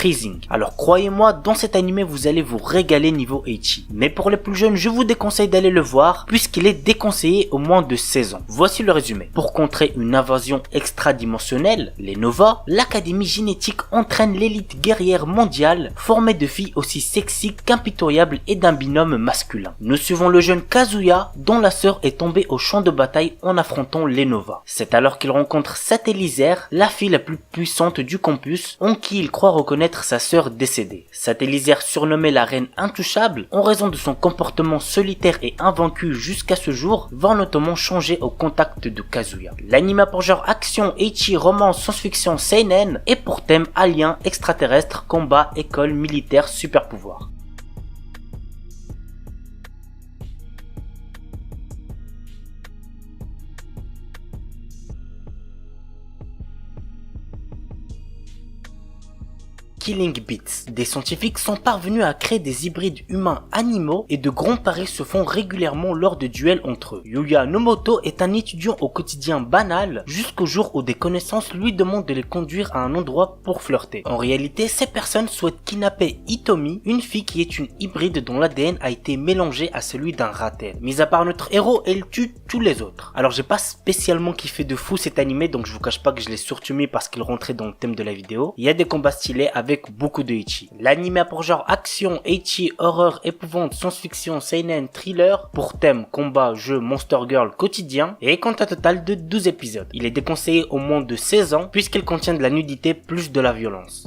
Freezing. Alors croyez-moi, dans cet animé vous allez vous régaler niveau ecchi. Mais pour les plus jeunes, je vous déconseille d'aller le voir puisqu'il est déconseillé au moins de 16 ans. Voici le résumé. Pour contrer une invasion extradimensionnelle, les Nova, l'Académie génétique entraîne l'élite guerrière mondiale formée de filles aussi sexy qu'impitoyables et d'un binôme masculin. Nous suivons le jeune Kazuya dont la sœur est tombée au champ de bataille en affrontant les Nova. C'est alors qu'il rencontre Satellisaire, la fille la plus puissante du campus, en qui il croit reconnaître sa sœur décédée. Satellisaire, surnommée la reine intouchable, en raison de son comportement solitaire et invaincu jusqu'à ce jour, va notamment changer au contact de Kazuya. L'anime pour genre action, ecchi, romance, science-fiction, seinen, et pour thème alien, extraterrestre, combat, école, militaire, super pouvoir. Killing Beats. Des scientifiques sont parvenus à créer des hybrides humains-animaux et de grands paris se font régulièrement lors de duels entre eux. Yuya Nomoto est un étudiant au quotidien banal jusqu'au jour où des connaissances lui demandent de les conduire à un endroit pour flirter. En réalité, ces personnes souhaitent kidnapper Hitomi, une fille qui est une hybride dont l'ADN a été mélangé à celui d'un ratel. Mis à part notre héros, elle tue tous les autres. Alors j'ai pas spécialement kiffé de fou cet animé, donc je vous cache pas que je l'ai surtout mis parce qu'il rentrait dans le thème de la vidéo. Il y a des combats stylés avec beaucoup de ecchi. L'anime a pour genre action, ecchi, horreur, épouvante, science-fiction, seinen, thriller, pour thème combat, jeu, monster girl quotidien, et compte un total de 12 épisodes. Il est déconseillé au moins de 16 ans puisqu'il contient de la nudité plus de la violence.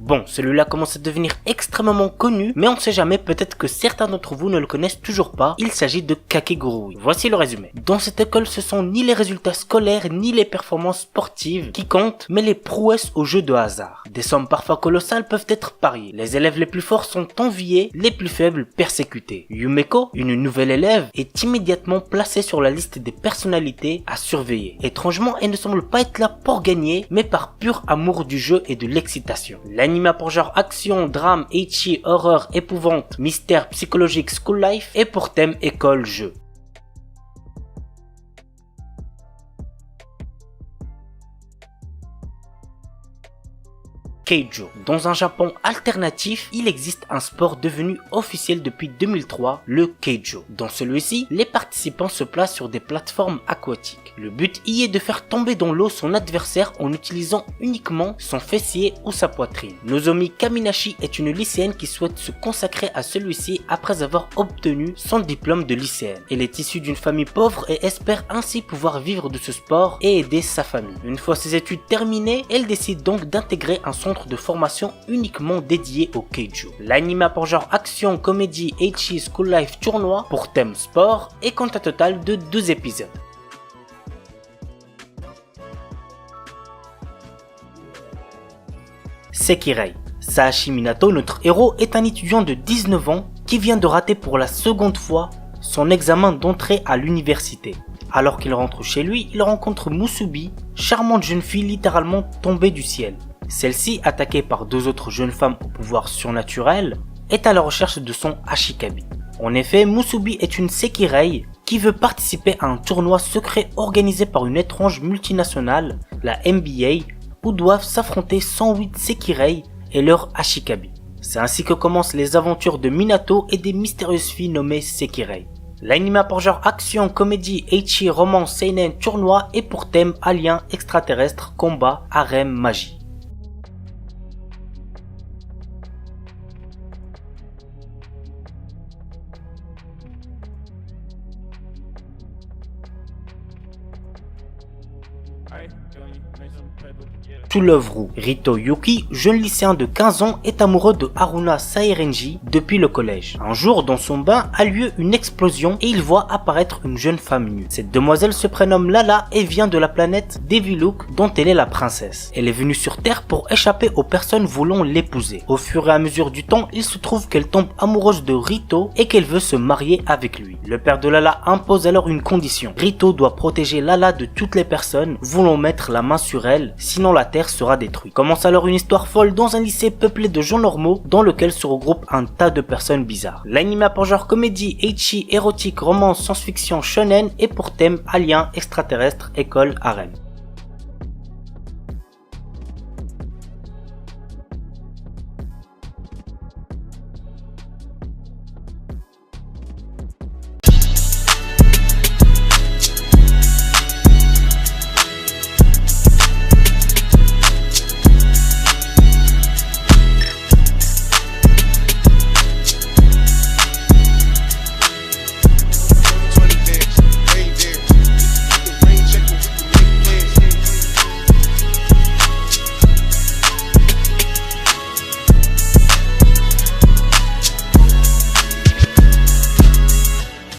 Bon, celui-là commence à devenir extrêmement connu, mais on ne sait jamais, peut-être que certains d'entre vous ne le connaissent toujours pas. Il s'agit de Kakegurui. Voici le résumé. Dans cette école, ce sont ni les résultats scolaires, ni les performances sportives qui comptent, mais les prouesses au jeu de hasard. Des sommes parfois colossales peuvent être pariées. Les élèves les plus forts sont enviés, les plus faibles persécutés. Yumeko, une nouvelle élève, est immédiatement placée sur la liste des personnalités à surveiller. Étrangement, elle ne semble pas être là pour gagner, mais par pur amour du jeu et de l'excitation. L'anime pour genre action, drame, ecchi, horreur, épouvante, mystère, psychologique, school life et pour thème école, jeu. Keijo. Dans un Japon alternatif, il existe un sport devenu officiel depuis 2003, le Keijo. Dans celui-ci, les participants se placent sur des plateformes aquatiques. Le but y est de faire tomber dans l'eau son adversaire en utilisant uniquement son fessier ou sa poitrine. Nozomi Kaminashi est une lycéenne qui souhaite se consacrer à celui-ci après avoir obtenu son diplôme de lycéenne. Elle est issue d'une famille pauvre et espère ainsi pouvoir vivre de ce sport et aider sa famille. Une fois ses études terminées, elle décide donc d'intégrer un centre de formation uniquement dédié au Keijo. L'anime a pour genre action, comédie, ecchi, school life, tournoi pour thème sport et compte un total de 12 épisodes. Sekirei. Saashi Minato, notre héros, est un étudiant de 19 ans qui vient de rater pour la seconde fois son examen d'entrée à l'université. Alors qu'il rentre chez lui, il rencontre Musubi, charmante jeune fille littéralement tombée du ciel. Celle-ci, attaquée par deux autres jeunes femmes au pouvoir surnaturel, est à la recherche de son Ashikabi. En effet, Musubi est une Sekirei qui veut participer à un tournoi secret organisé par une étrange multinationale, la NBA, où doivent s'affronter 108 Sekirei et leur Ashikabi. C'est ainsi que commencent les aventures de Minato et des mystérieuses filles nommées Sekirei. L'anime a pour genre action, comédie, ecchi, romance, seinen, tournoi et pour thème alien, extraterrestre, combat, harem, magie. To Love Ru. Rito Yuki, jeune lycéen de 15 ans, est amoureux de Haruna Sairenji depuis le collège. Un jour, dans son bain, a lieu une explosion et il voit apparaître une jeune femme nue. Cette demoiselle se prénomme Lala et vient de la planète Deviluk dont elle est la princesse. Elle est venue sur Terre pour échapper aux personnes voulant l'épouser. Au fur et à mesure du temps, il se trouve qu'elle tombe amoureuse de Rito et qu'elle veut se marier avec lui. Le père de Lala impose alors une condition. Rito doit protéger Lala de toutes les personnes voulant mettre mettre la main sur elle, sinon la Terre sera détruite. Commence alors une histoire folle dans un lycée peuplé de gens normaux, dans lequel se regroupent un tas de personnes bizarres. L'anime a pour genre comédie, ecchi, érotique, romance, science-fiction, shonen et pour thème alien, extraterrestre, école, harem.